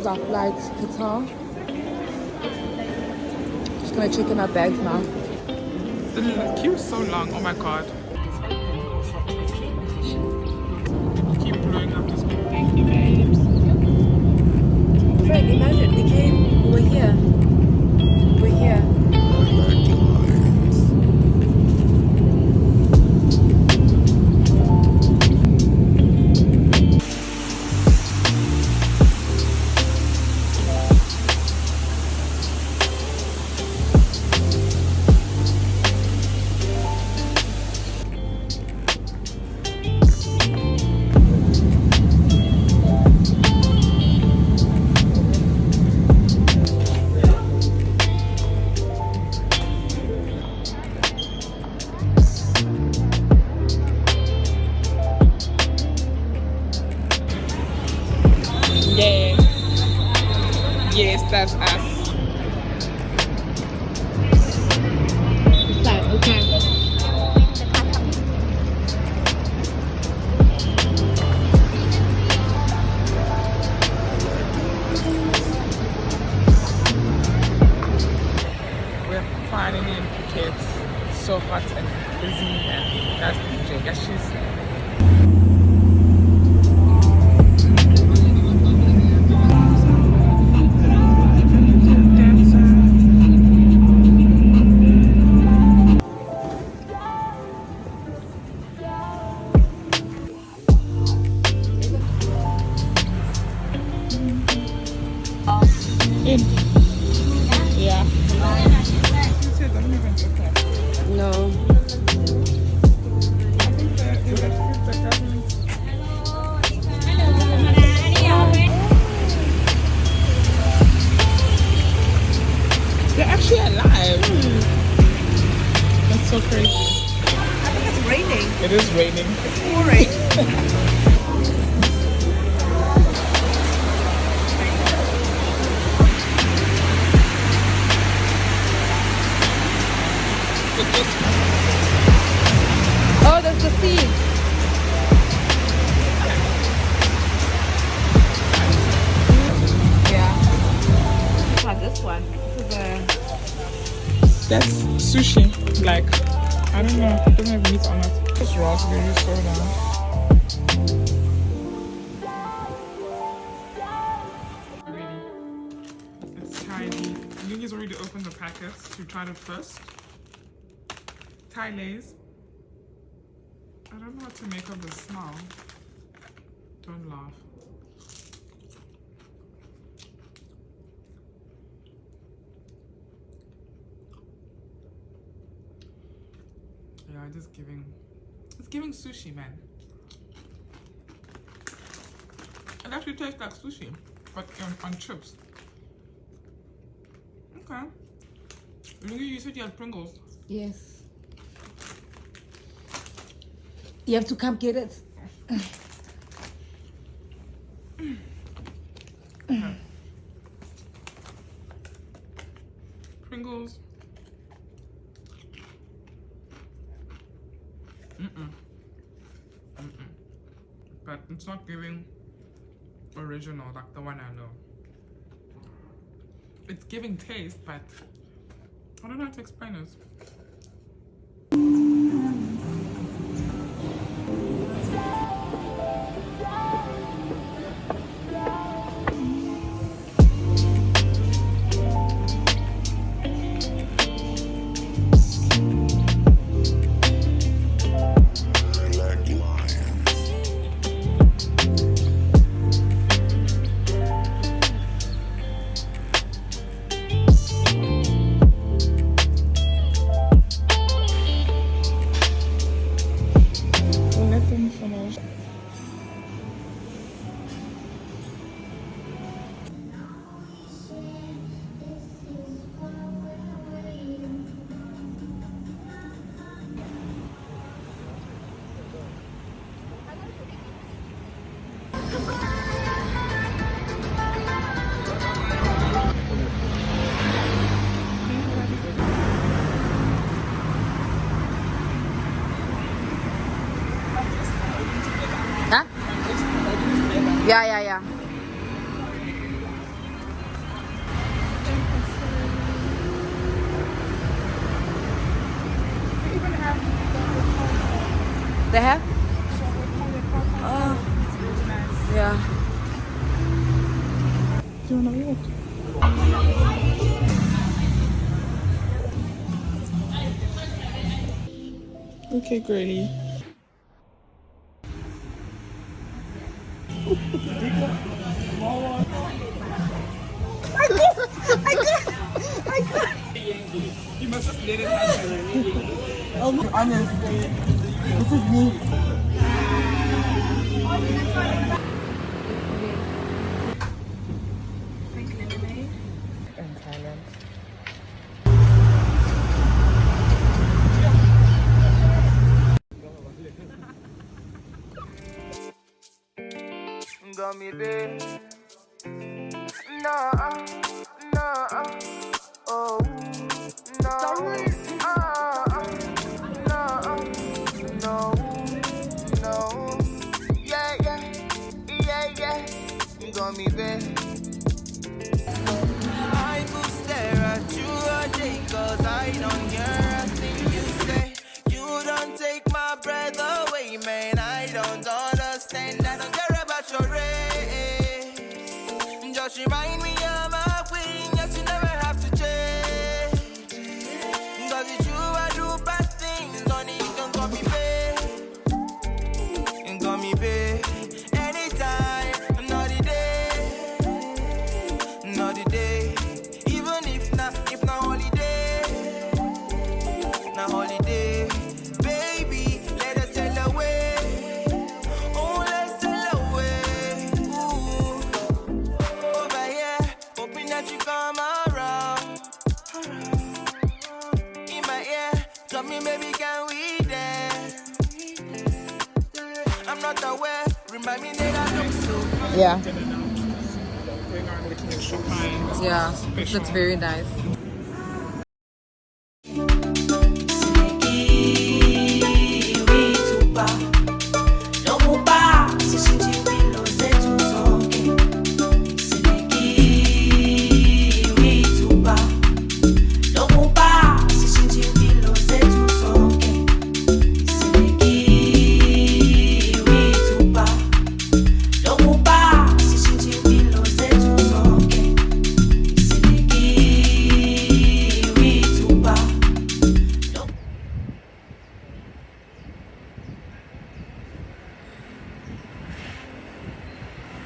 is our flight, Qatar. Just gonna check in our bags now. The queue is so long, oh my god. Keep blowing up the screen. Thank you, babes. Fred, imagine, we're here. We're here. Yes, that's us. Okay. We're finally in Phuket. It's so hot and busy, and that's PJ. Yeah, she's in. Yeah. No. They're actually alive. That's so crazy. I think it's raining. It is raining. It's pouring. Oh, there's the sea. Yeah. Look at this one. This is That's sushi. Like, I don't know. It doesn't have meat on it. It's raw, so they use soda. Already. It's tidy. Yugi's already opened the packets. She tried it first. Thai Lays. I don't know what to make of the smell. Don't laugh. Yeah, it's giving sushi, man. It actually tastes like sushi, but on chips. Okay. You said you had Pringles. Yes. You have to come get it. Pringles. But it's not giving original like the one I know. It's giving taste, but I don't know how to explain it. They have? Oh, Yeah. do you want to walk? Okay, girly. You must just let it happen. I'll be honest. This is me. In Thailand. Gummy bear. Nah, nah, oh, no, no, no, yeah, gummy bear. I could stare at you all day, cause I don't hear a thing you say. You don't take my breath away, man. I don't understand. I don't care about your race. Just remind me of my queen. Yes, you never have to change. Cause it's you I do bad things. Honey, you can call me babe. You can call me babe. Anytime, another day. Another day. Even if not holiday. Not holiday. Baby, let us sail away. Oh, let's sail away. Ooh. Over here, hoping that you come around. In my ear, tell me, baby, can we dance? I'm not aware, remind me that I look so fine. Yeah. Going around looking at shopping. Yeah. Special. That's very nice.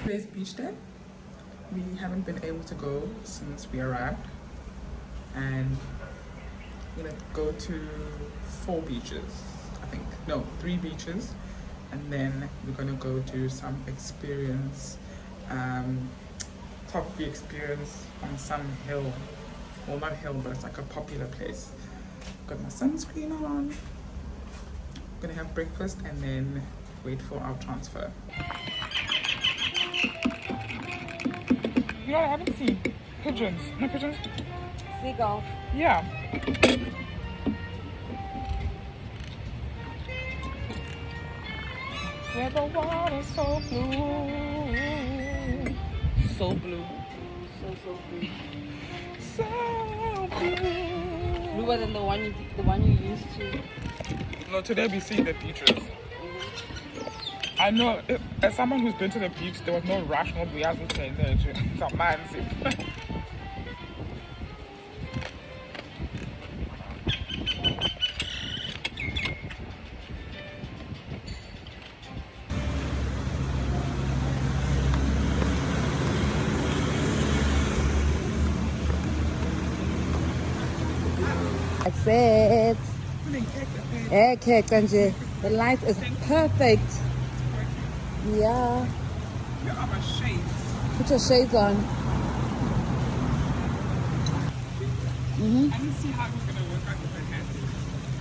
Today's beach day. We haven't been able to go since we arrived, and we're gonna go to 4 beaches, I think. No, 3 beaches, and then we're gonna go do some experience, top view experience on some hill. Well, not hill, but it's like a popular place. Got my sunscreen on. Gonna have breakfast and then wait for our transfer. You know what I haven't seen? Pigeons. No pigeons? Seagulls. Yeah. Where the water's so blue. So blue. So blue. So blue. Bluer than the one you used to. No, today we see the beaches. I know, as someone who's been to the beach, there was no rush, no reason to engage. It's a man's. That's it. Okay, Kanji. The light is perfect. Yeah. Here are my shades. Put your shades on. I didn't see how it was going to work out with my hands.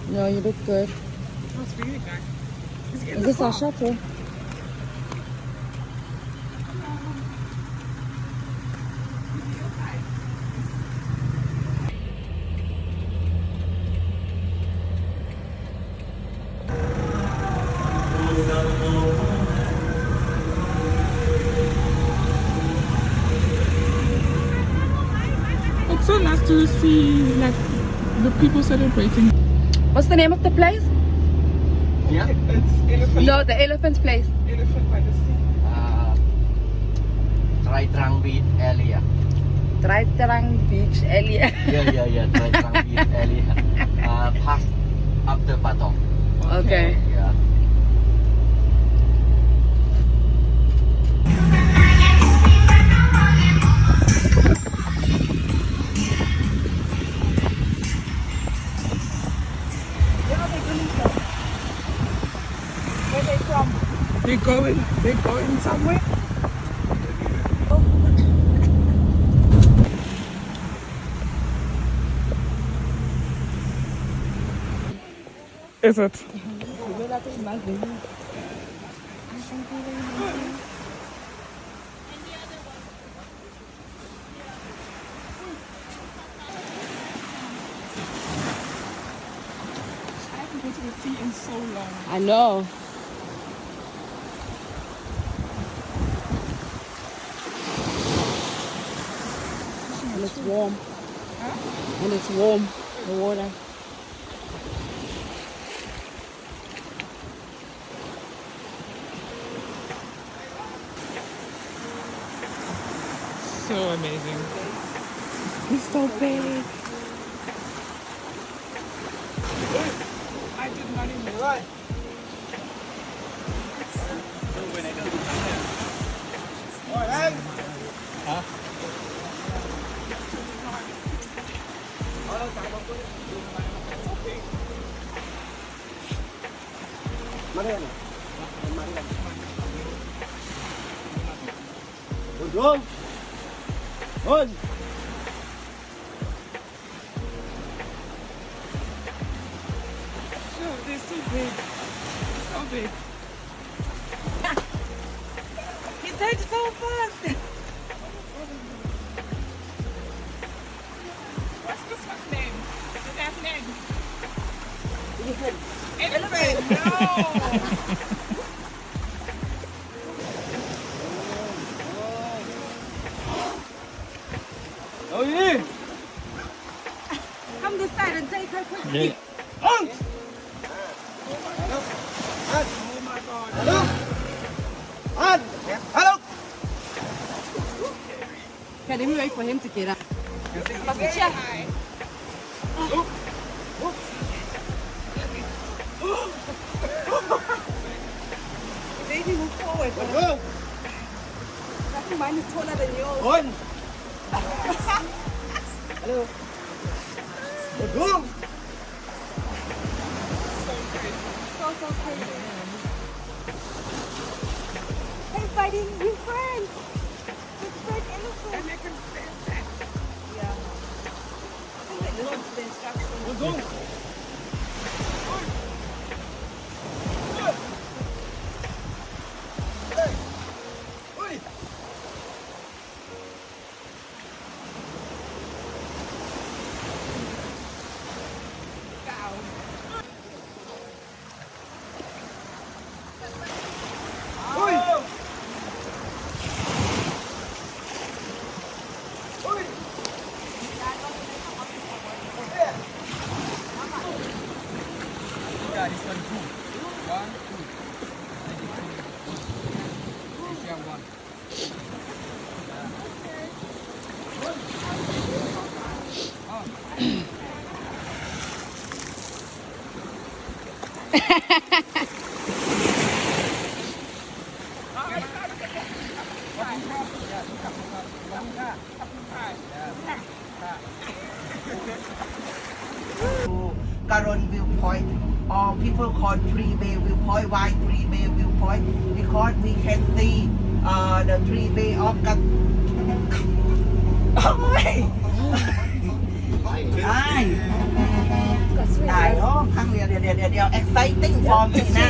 No, you look good. Oh, it's really nice. Is this our shuttle? It's so nice to see like the people celebrating. What's the name of the place? Yeah. Elephant. No, the elephant's place. Elephant by the sea. Try Trang Beach area. Terang Beach area. Yeah. Try Trang Beach area. Past after Patong. Okay. Yeah. Where they from? They're going somewhere. Is it? I haven't been to the sea in so long. I know. And it's warm. Huh? And it's warm, the water. So amazing. It's so big. I did not even know. No, they're so big. So big. He takes so fast. What's this one's name? Does it have name? Elephant. Elephant. No. Oh yeah. Come this side and take her quickly. Yeah. Oh my God. Can we wait for him to get up? Very high. Baby, move forward. I think mine is taller than yours. So crazy. Hey, fighting new friends. With friend elephant. And they can stand that. Yeah. I think they listen to the instructions. Karon Viewpoint, or people call three-bay viewpoint. Why three-bay viewpoint? Because we can see the three-bay of Kat. Oh my! ตายอ๋อครั้งเดียวเดี๋ยว exciting for me นะ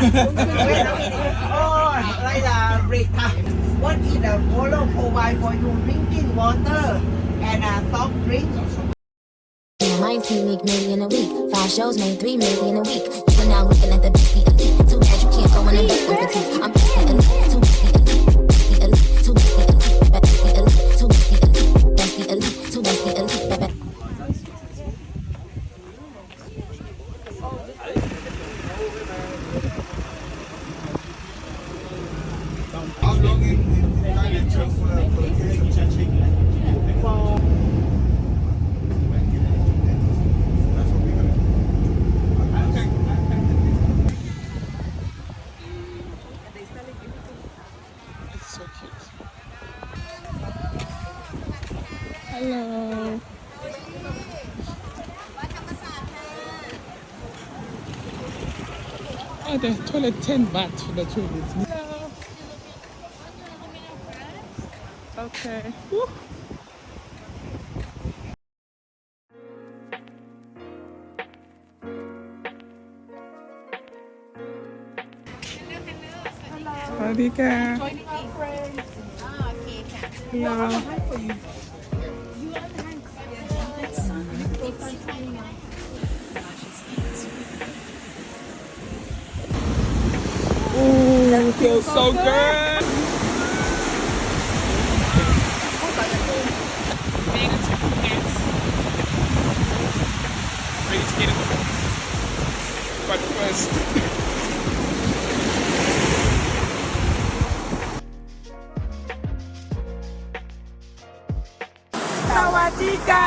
Wait a minute. Oh, like a break time. What is the Polo provide for you? Drinking water and a soft drink. Mine 2 make million a week. 5 shows made 3 million a week. You are now looking at the bestie elite. Too bad you can't go and invest in petite. I'm bestie elite, too bestie elite, bestie elite, too bestie elite, bestie elite, too bestie elite, bestie elite, too bestie elite. Hello. Oh, the toilet 10 baht for the toilet. Hello. Okay. Woo. Hello. Joining our friends. Hello. Ooh, it feels so good. Made it to Phuket. Ready to get in the boat. But first. Sawadika!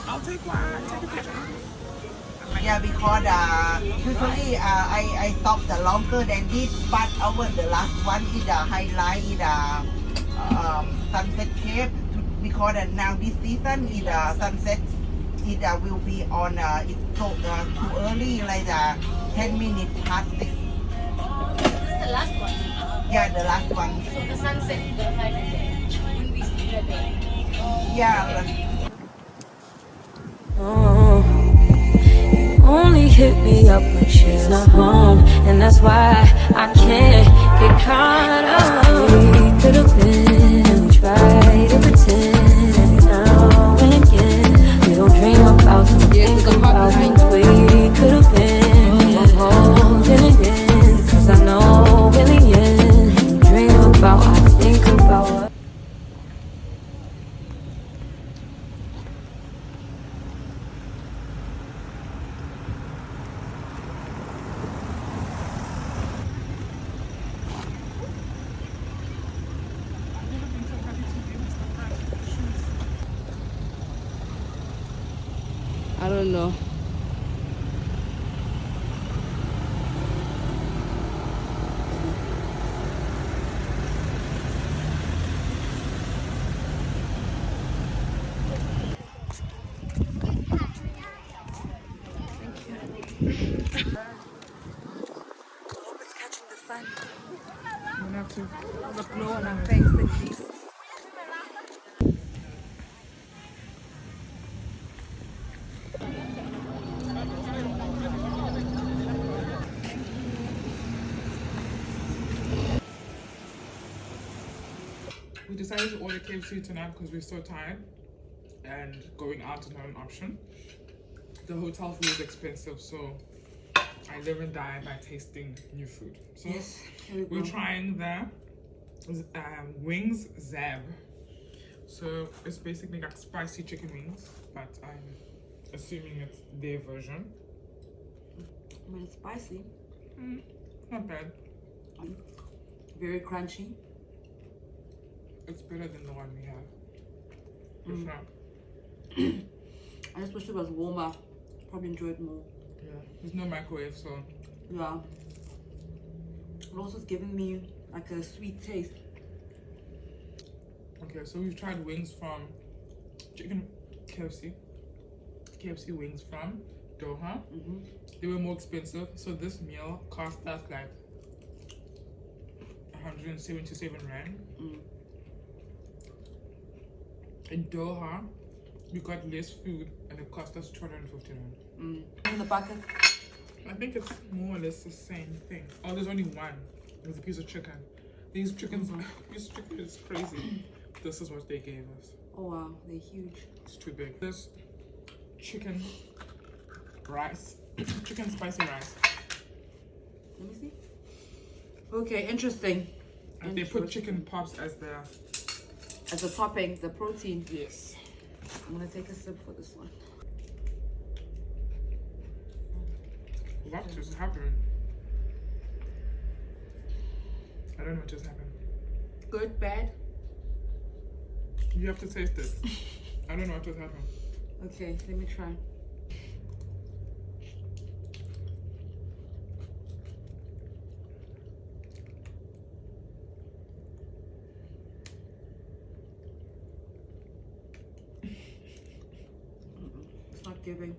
I'll take one. Take a picture. Yeah, because usually I stop the longer than this, but over the last one is the highlight is the sunset cave. Because now this season is the sunset it will be on it's so too early, like 10 minutes past 6. This is the last one. Yeah, the last one. So the sunset, the highlight when we see the day. Yeah. Only hit me up when she's not home, and that's why I can't get caught up. We could have been, and we try to pretend every now and again. We don't dream about, don't think about things we could have been. I'm holding it in, 'cause I know in the end, you dream about, I think about what. I don't know. I'm gonna have to. The glow on our face like this. We decided to order KFC tonight because we're so tired and going out is not an option. The hotel food is expensive, so I live and die by tasting new food. So Yes, we're trying the wings Zab. So it's basically like spicy chicken wings, but I'm assuming it's their version. But it's spicy. Not bad. Very crunchy. It's better than the one we have. It's not. I just wish it was warmer. Probably enjoy it more. Yeah. There's no microwave, so Yeah. It also is giving me like a sweet taste. okay, so we've tried wings from chicken KFC wings from Doha. They were more expensive, so this meal cost us like 177 rand. In Doha, we got less food and it cost us 250 rand. In the bucket. I think it's more or less the same thing. Oh, there's only one. There's a piece of chicken. These chickens, this chicken is crazy. This is what they gave us. Oh wow, they're huge. It's too big. This chicken rice, chicken spicy rice. Let me see. Okay, interesting. And they put chicken pops as their As a topping, the protein. Yes. I'm gonna take a sip for this one. What just happened? I don't know what just happened. Good, bad? You have to taste it. I don't know what just happened. Okay, let me try. It's not giving.